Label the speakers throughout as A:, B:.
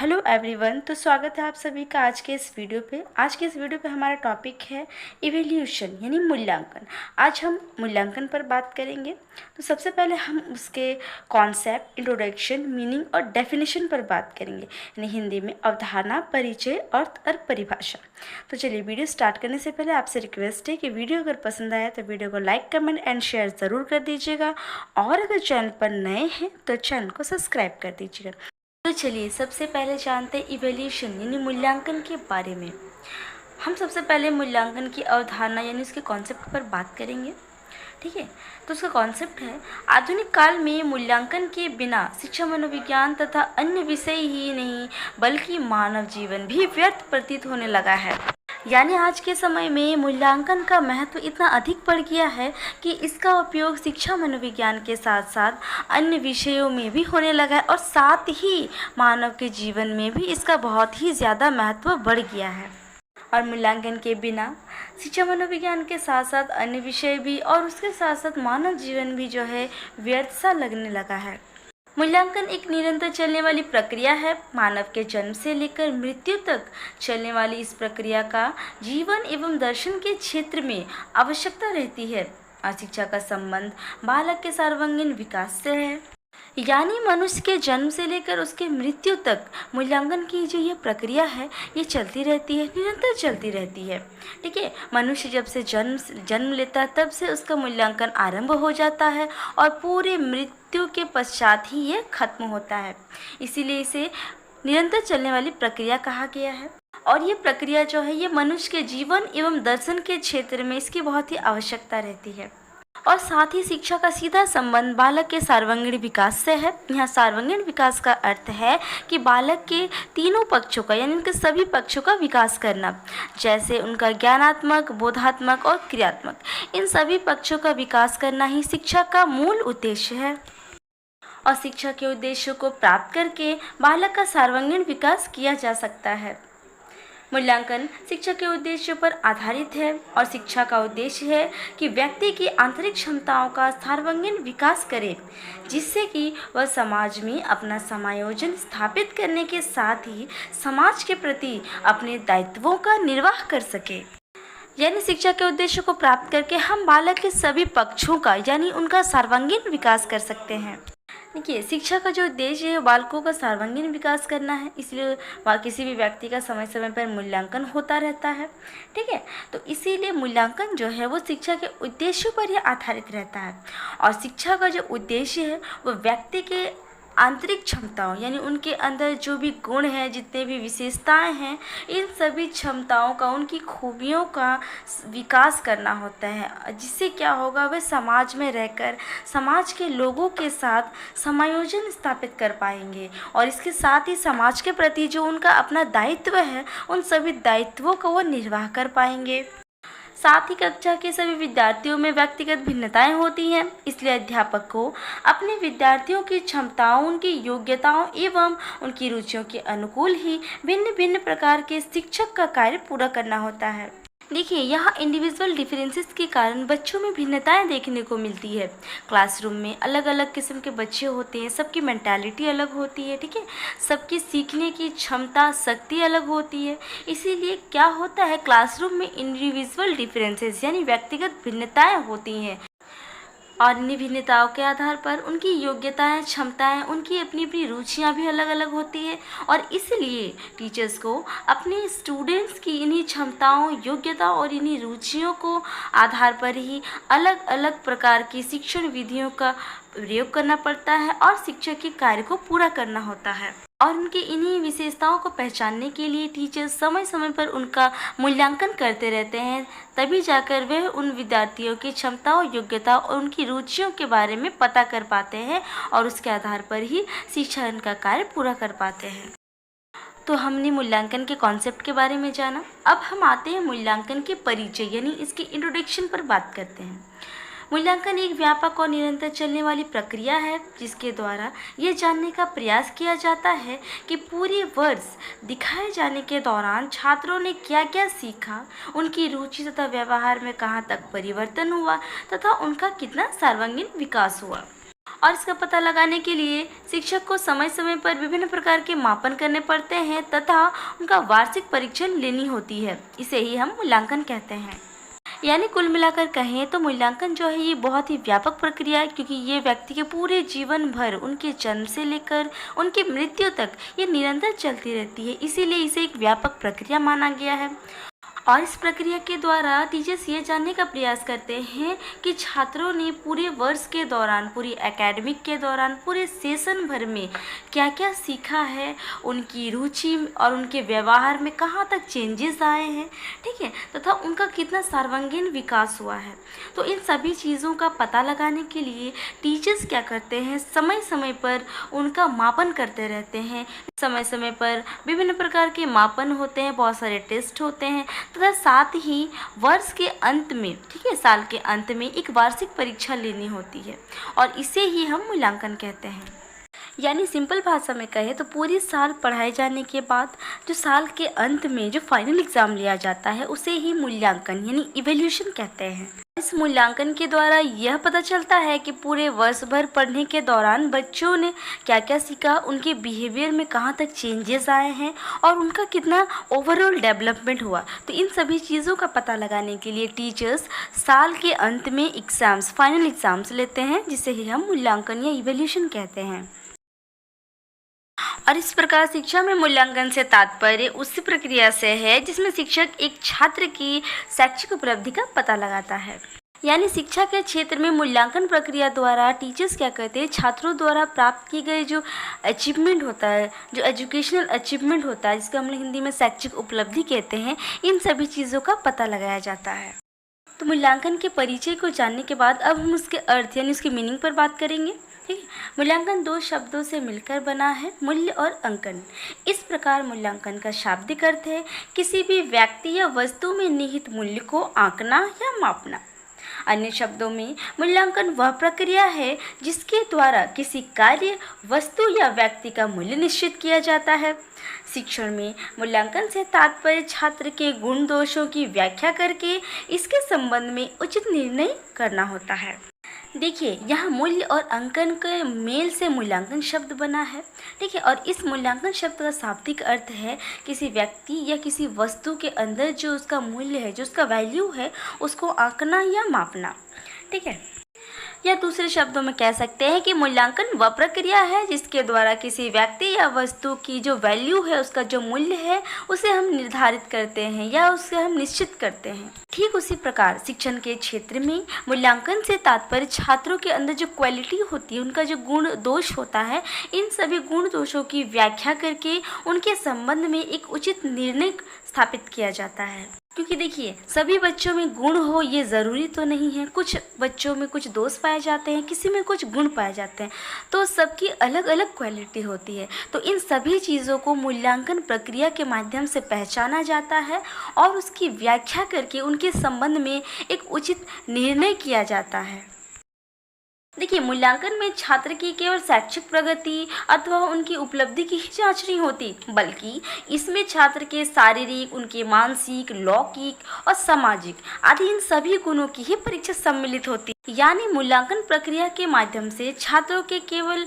A: Hello everyone. तो स्वागत है आप सभी का आज के इस वीडियो पे। हमारा टॉपिक है इवैल्यूएशन यानी मूल्यांकन। आज हम मूल्यांकन पर बात करेंगे। तो सबसे पहले हम उसके कॉन्सेप्ट, इंट्रोडक्शन, मीनिंग और डेफिनेशन पर बात करेंगे, यानी हिंदी में अवधारणा, परिचय, अर्थ और परिभाषा। तो चलिए, वीडियो स्टार्ट करने से पहले आपसे रिक्वेस्ट है कि वीडियो अगर पसंद आया तो वीडियो को लाइक, कमेंट एंड शेयर ज़रूर कर दीजिएगा, और अगर चैनल पर नए हैं तो चैनल को सब्सक्राइब कर दीजिएगा। तो चलिए, सबसे पहले जानते हैं इवैल्यूएशन यानी मूल्यांकन के बारे में। हम सबसे पहले मूल्यांकन की अवधारणा यानी उसके कॉन्सेप्ट पर बात करेंगे। ठीक है, तो उसका कॉन्सेप्ट है, आधुनिक काल में मूल्यांकन के बिना शिक्षा, मनोविज्ञान तथा अन्य विषय ही नहीं बल्कि मानव जीवन भी व्यर्थ प्रतीत होने लगा है। यानी आज के समय में मूल्यांकन का महत्व इतना अधिक बढ़ गया है कि इसका उपयोग शिक्षा, मनोविज्ञान के साथ साथ अन्य विषयों में भी होने लगा है, और साथ ही मानव के जीवन में भी इसका बहुत ही ज़्यादा महत्व बढ़ गया है। और मूल्यांकन के बिना शिक्षा, मनोविज्ञान के साथ साथ अन्य विषय भी, और उसके साथ साथ मानव जीवन भी जो है व्यर्थ सा लगने लगा है। मूल्यांकन एक निरंतर चलने वाली प्रक्रिया है। मानव के जन्म से लेकर मृत्यु तक चलने वाली इस प्रक्रिया का जीवन एवं दर्शन के क्षेत्र में आवश्यकता रहती है, और शिक्षा का संबंध बालक के सर्वांगीण विकास से है। यानी मनुष्य के जन्म से लेकर उसके मृत्यु तक मूल्यांकन की जो ये प्रक्रिया है, ये चलती रहती है, निरंतर चलती रहती है। ठीक है, मनुष्य जब से जन्म लेता है तब से उसका मूल्यांकन आरंभ हो जाता है, और पूरे मृत्यु के पश्चात ही ये खत्म होता है। इसीलिए इसे निरंतर चलने वाली प्रक्रिया कहा गया है। और ये प्रक्रिया जो है, ये मनुष्य के जीवन एवं दर्शन के क्षेत्र में इसकी बहुत ही आवश्यकता रहती है। और साथ ही शिक्षा का सीधा संबंध बालक के सर्वांगीण विकास से है। यहाँ सर्वांगीण विकास का अर्थ है कि बालक के तीनों पक्षों का, यानी उनके सभी पक्षों का विकास करना, जैसे उनका ज्ञानात्मक, बोधात्मक और क्रियात्मक, इन सभी पक्षों का विकास करना ही शिक्षा का मूल उद्देश्य है। और शिक्षा के उद्देश्यों को प्राप्त करके बालक का सर्वांगीण विकास किया जा सकता है। मूल्यांकन शिक्षा के उद्देश्यों पर आधारित है, और शिक्षा का उद्देश्य है कि व्यक्ति की आंतरिक क्षमताओं का सर्वांगीण विकास करे, जिससे कि वह समाज में अपना समायोजन स्थापित करने के साथ ही समाज के प्रति अपने दायित्वों का निर्वाह कर सके। यानी शिक्षा के उद्देश्य को प्राप्त करके हम बालक के सभी पक्षों का, यानी उनका सर्वांगीण विकास कर सकते हैं। देखिए, शिक्षा का जो उद्देश्य है बालकों का सर्वांगीण विकास करना है, इसलिए किसी भी व्यक्ति का समय समय पर मूल्यांकन होता रहता है। ठीक है, तो इसीलिए मूल्यांकन जो है वो शिक्षा के उद्देश्यों पर ही आधारित रहता है। और शिक्षा का जो उद्देश्य है वो व्यक्ति के आंतरिक क्षमताओं, यानी उनके अंदर जो भी गुण हैं, जितने भी विशेषताएं हैं, इन सभी क्षमताओं का, उनकी खूबियों का विकास करना होता है, जिससे क्या होगा, वे समाज में रहकर समाज के लोगों के साथ समायोजन स्थापित कर पाएंगे, और इसके साथ ही समाज के प्रति जो उनका अपना दायित्व है, उन सभी दायित्वों को वो निर्वाह कर पाएंगे। साथ ही कक्षा के सभी विद्यार्थियों में व्यक्तिगत भिन्नताएं होती हैं, इसलिए अध्यापक को अपने विद्यार्थियों की क्षमताओं, उनकी योग्यताओं एवं उनकी रुचियों के अनुकूल ही भिन्न भिन्न प्रकार के शिक्षक का कार्य पूरा करना होता है। देखिए, यहाँ इंडिविजुअल डिफरेंसेस के कारण बच्चों में भिन्नताएं देखने को मिलती है। क्लासरूम में अलग अलग किस्म के बच्चे होते हैं, सबकी मेंटालिटी अलग होती है। ठीक है, सबकी सीखने की क्षमता, शक्ति अलग होती है। इसीलिए क्या होता है, क्लासरूम में इंडिविजुअल डिफरेंसेस यानी व्यक्तिगत भिन्नताएं होती हैं, और इन्हीं भिन्नताओं के आधार पर उनकी योग्यताएं, क्षमताएं, उनकी अपनी अपनी रुचियां भी अलग अलग होती है। और इसलिए टीचर्स को अपने स्टूडेंट्स की इन्हीं क्षमताओं, योग्यताओं और इन्हीं रुचियों को आधार पर ही अलग अलग प्रकार की शिक्षण विधियों का प्रयोग करना पड़ता है, और शिक्षक के कार्य को पूरा करना होता है। और उनकी इन्हीं विशेषताओं को पहचानने के लिए टीचर्स समय समय पर उनका मूल्यांकन करते रहते हैं, तभी जाकर वे उन विद्यार्थियों की क्षमताओं, योग्यता और उनकी रुचियों के बारे में पता कर पाते हैं, और उसके आधार पर ही शिक्षण का कार्य पूरा कर पाते हैं। तो हमने मूल्यांकन के कॉन्सेप्ट के बारे में जाना। अब हम आते हैं मूल्यांकन के परिचय यानी इसके इंट्रोडक्शन पर बात करते हैं। मूल्यांकन एक व्यापक और निरंतर चलने वाली प्रक्रिया है, जिसके द्वारा ये जानने का प्रयास किया जाता है कि पूरे वर्ष दिखाए जाने के दौरान छात्रों ने क्या क्या सीखा, उनकी रुचि तथा व्यवहार में कहाँ तक परिवर्तन हुआ, तथा उनका कितना सर्वांगीण विकास हुआ। और इसका पता लगाने के लिए शिक्षक को समय समय पर विभिन्न प्रकार के मापन करने पड़ते हैं तथा उनका वार्षिक परीक्षण लेनी होती है। इसे ही हम मूल्यांकन कहते हैं। यानी कुल मिलाकर कहें तो मूल्यांकन जो है ये बहुत ही व्यापक प्रक्रिया है, क्योंकि ये व्यक्ति के पूरे जीवन भर, उनके जन्म से लेकर उनकी मृत्यु तक ये निरंतर चलती रहती है। इसीलिए इसे एक व्यापक प्रक्रिया माना गया है। और इस प्रक्रिया के द्वारा टीचर्स ये जानने का प्रयास करते हैं कि छात्रों ने पूरे वर्ष के दौरान, पूरी एकेडमिक के दौरान, पूरे सेशन भर में क्या क्या सीखा है, उनकी रुचि और उनके व्यवहार में कहाँ तक चेंजेस आए हैं, ठीक है, तथा उनका कितना सर्वांगीण विकास हुआ है। तो इन सभी चीज़ों का पता लगाने के लिए टीचर्स क्या करते हैं, समय समय पर उनका मापन करते रहते हैं। समय समय पर विभिन्न प्रकार के मापन होते हैं, बहुत सारे टेस्ट होते हैं तथा साथ ही वर्ष के अंत में, ठीक है, साल के अंत में एक वार्षिक परीक्षा लेनी होती है और इसे ही हम मूल्यांकन कहते हैं। यानी सिंपल भाषा में कहें तो पूरी साल पढ़ाए जाने के बाद जो साल के अंत में जो फाइनल एग्ज़ाम लिया जाता है उसे ही मूल्यांकन यानी इवैल्यूएशन कहते हैं। इस मूल्यांकन के द्वारा यह पता चलता है कि पूरे वर्ष भर पढ़ने के दौरान बच्चों ने क्या क्या सीखा, उनके बिहेवियर में कहाँ तक चेंजेस आए हैं और उनका कितना ओवरऑल डेवलपमेंट हुआ। तो इन सभी चीज़ों का पता लगाने के लिए टीचर्स साल के अंत में एग्ज़ाम्स, फाइनल एग्ज़ाम्स लेते हैं, जिसे ही हम मूल्यांकन या इवैल्यूएशन कहते हैं। और इस प्रकार शिक्षा में मूल्यांकन से तात्पर्य उसी प्रक्रिया से है जिसमें शिक्षक एक छात्र की शैक्षिक उपलब्धि का पता लगाता है। यानी शिक्षा के क्षेत्र में मूल्यांकन प्रक्रिया द्वारा टीचर्स क्या करते हैं, छात्रों द्वारा प्राप्त की गई जो अचीवमेंट होता है, जो एजुकेशनल अचीवमेंट होता है, जिसको हम हिंदी में शैक्षिक उपलब्धि कहते हैं, इन सभी चीज़ों का पता लगाया जाता है। तो मूल्यांकन के परिचय को जानने के बाद अब हम उसके अर्थ यानी उसकी मीनिंग पर बात करेंगे। ठीक है, मूल्यांकन दो शब्दों से मिलकर बना है, मूल्य और अंकन। इस प्रकार मूल्यांकन का शाब्दिक अर्थ है किसी भी व्यक्ति या वस्तु में निहित मूल्य को आंकना या मापना। अन्य शब्दों में मूल्यांकन वह प्रक्रिया है जिसके द्वारा किसी कार्य, वस्तु या व्यक्ति का मूल्य निश्चित किया जाता है। शिक्षण में मूल्यांकन से तात्पर्य छात्र के गुण दोषों की व्याख्या करके इसके संबंध में उचित निर्णय करना होता है। देखिए, यहाँ मूल्य और अंकन के मेल से मूल्यांकन शब्द बना है, ठीक है, और इस मूल्यांकन शब्द का शाब्दिक अर्थ है किसी व्यक्ति या किसी वस्तु के अंदर जो उसका मूल्य है, जो उसका वैल्यू है, उसको आंकना या मापना, ठीक है। या दूसरे शब्दों में कह सकते हैं कि मूल्यांकन वह प्रक्रिया है जिसके द्वारा किसी व्यक्ति या वस्तु की जो वैल्यू है, उसका जो मूल्य है, उसे हम निर्धारित करते हैं या उसे हम निश्चित करते हैं। ठीक उसी प्रकार शिक्षण के क्षेत्र में मूल्यांकन से तात्पर्य छात्रों के अंदर जो क्वालिटी होती है, उनका जो गुण दोष होता है, इन सभी गुण दोषों की व्याख्या करके उनके संबंध में एक उचित निर्णय स्थापित किया जाता है। क्योंकि देखिए, सभी बच्चों में गुण हो ये ज़रूरी तो नहीं है। कुछ बच्चों में कुछ दोष पाए जाते हैं, किसी में कुछ गुण पाए जाते हैं, तो सबकी अलग अलग क्वालिटी होती है। तो इन सभी चीज़ों को मूल्यांकन प्रक्रिया के माध्यम से पहचाना जाता है और उसकी व्याख्या करके उनके संबंध में एक उचित निर्णय किया जाता है। देखिए, मूल्यांकन में छात्र की केवल शैक्षिक प्रगति अथवा उनकी उपलब्धि की ही जांच नहीं होती, बल्कि इसमें छात्र के शारीरिक, उनके मानसिक, लौकिक और सामाजिक आदि इन सभी गुणों की ही परीक्षा सम्मिलित होती है। यानी मूल्यांकन प्रक्रिया के माध्यम से छात्रों के केवल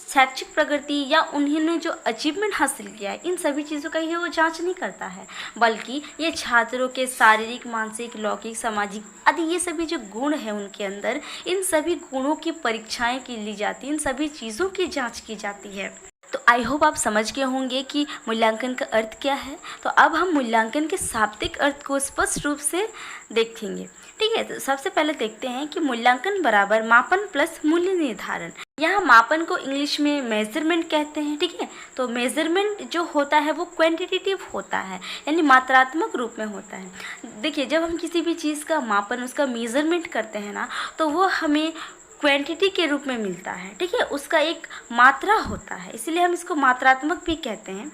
A: शैक्षिक प्रगति या उन्होंने जो अचीवमेंट हासिल किया है, इन सभी चीज़ों का ही वो जांच नहीं करता है, बल्कि ये छात्रों के शारीरिक, मानसिक, लौकिक, सामाजिक आदि ये सभी जो गुण है उनके अंदर, इन सभी गुणों की परीक्षाएं की ली जाती है, इन सभी चीज़ों की जांच की जाती है। तो आई होप आप समझ गए होंगे कि मूल्यांकन का अर्थ क्या है। तो अब हम मूल्यांकन के शाब्दिक अर्थ को स्पष्ट रूप से देखेंगे, ठीक है। तो सबसे पहले देखते हैं कि मूल्यांकन बराबर मापन प्लस मूल्य निर्धारण। यहाँ मापन को इंग्लिश में मेजरमेंट कहते हैं, ठीक है। तो मेजरमेंट जो होता है वो क्वांटिटेटिव होता है, यानी मात्रात्मक रूप में होता है। देखिए, जब हम किसी भी चीज़ का मापन, उसका मेजरमेंट करते हैं ना, तो वो हमें क्वांटिटी के रूप में मिलता है, ठीक है। उसका एक मात्रा होता है, इसलिए हम इसको मात्रात्मक भी कहते हैं।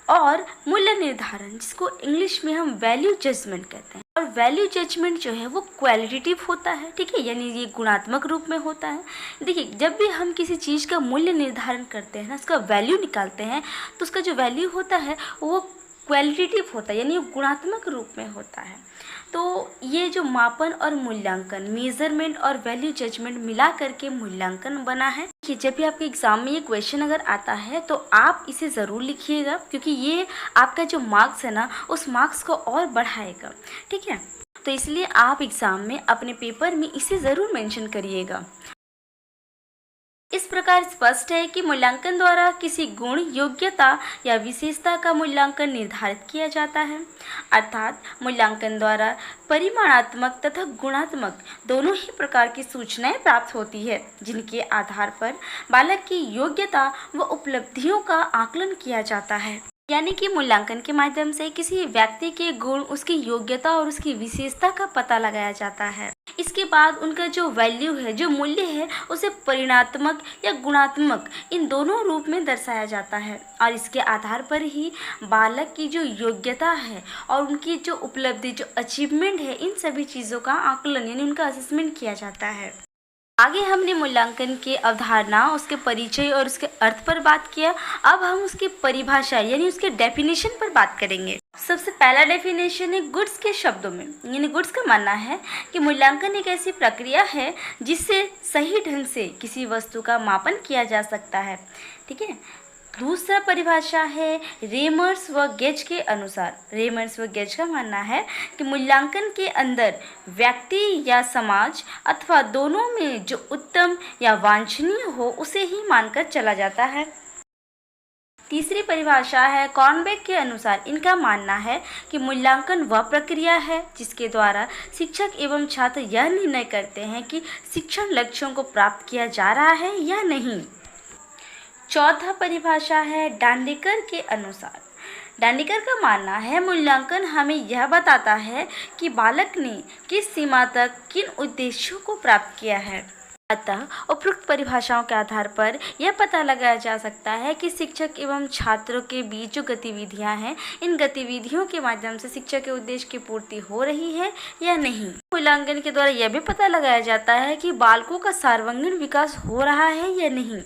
A: और मूल्य निर्धारण, जिसको इंग्लिश में हम वैल्यू जजमेंट कहते हैं, और वैल्यू जजमेंट जो है वो क्वालिटेटिव होता है, ठीक है, यानी ये गुणात्मक रूप में होता है। देखिए, जब भी हम किसी चीज़ का मूल्य निर्धारण करते हैं ना, उसका वैल्यू निकालते हैं, तो उसका जो वैल्यू होता है वो क्वालिटेटिव होता है, यानी गुणात्मक रूप में होता है। तो ये जो मापन और मूल्यांकन, मेजरमेंट और वैल्यू जजमेंट मिला करके मूल्यांकन बना है। कि जब भी आपके एग्जाम में ये क्वेश्चन अगर आता है तो आप इसे ज़रूर लिखिएगा, क्योंकि ये आपका जो मार्क्स है ना, उस मार्क्स को और बढ़ाएगा। ठीक है, तो इसलिए आप एग्ज़ाम में अपने पेपर में इसे ज़रूर मेंशन करिएगा। इस प्रकार स्पष्ट है कि मूल्यांकन द्वारा किसी गुण, योग्यता या विशेषता का मूल्यांकन निर्धारित किया जाता है। अर्थात मूल्यांकन द्वारा परिमाणात्मक तथा गुणात्मक दोनों ही प्रकार की सूचनाएं प्राप्त होती है, जिनके आधार पर बालक की योग्यता व उपलब्धियों का आकलन किया जाता है। यानी कि मूल्यांकन के माध्यम से किसी व्यक्ति के गुण, उसकी योग्यता और उसकी विशेषता का पता लगाया जाता है। इसके बाद उनका जो वैल्यू है, जो मूल्य है, उसे परिणात्मक या गुणात्मक इन दोनों रूप में दर्शाया जाता है, और इसके आधार पर ही बालक की जो योग्यता है और उनकी जो उपलब्धि, जो अचीवमेंट है, इन सभी चीज़ों का आकलन यानी उनका असेसमेंट किया जाता है। आगे हमने मूल्यांकन के अवधारणा, उसके परिचय और उसके अर्थ पर बात किया। अब हम उसकी परिभाषा यानी उसके डेफिनेशन पर बात करेंगे। सबसे पहला डेफिनेशन है गुड्स के शब्दों में, यानी गुड्स का मानना है कि मूल्यांकन एक ऐसी प्रक्रिया है जिससे सही ढंग से किसी वस्तु का मापन किया जा सकता है। ठीक है, दूसरा परिभाषा है रेमर्स व गेज के अनुसार। रेमर्स व गेज का मानना है कि मूल्यांकन के अंदर व्यक्ति या समाज अथवा दोनों में जो उत्तम या वांछनीय हो उसे ही मानकर चला जाता है। तीसरी परिभाषा है कॉर्नबेक के अनुसार। इनका मानना है कि मूल्यांकन वह प्रक्रिया है जिसके द्वारा शिक्षक एवं छात्र यह निर्णय करते हैं कि शिक्षण लक्ष्यों को प्राप्त किया जा रहा है या नहीं। चौथा परिभाषा है डांडेकर के अनुसार। डांडेकर का मानना है मूल्यांकन हमें यह बताता है कि बालक ने किस सीमा तक किन उद्देश्यों को प्राप्त किया है। अतः उपरोक्त परिभाषाओं के आधार पर यह पता लगाया जा सकता है कि शिक्षक एवं छात्रों के बीच जो गतिविधियां हैं, इन गतिविधियों के माध्यम से शिक्षक के उद्देश्य की पूर्ति हो रही है या नहीं। मूल्यांकन के द्वारा यह भी पता लगाया जाता है कि बालकों का सर्वांगीण विकास हो रहा है या नहीं।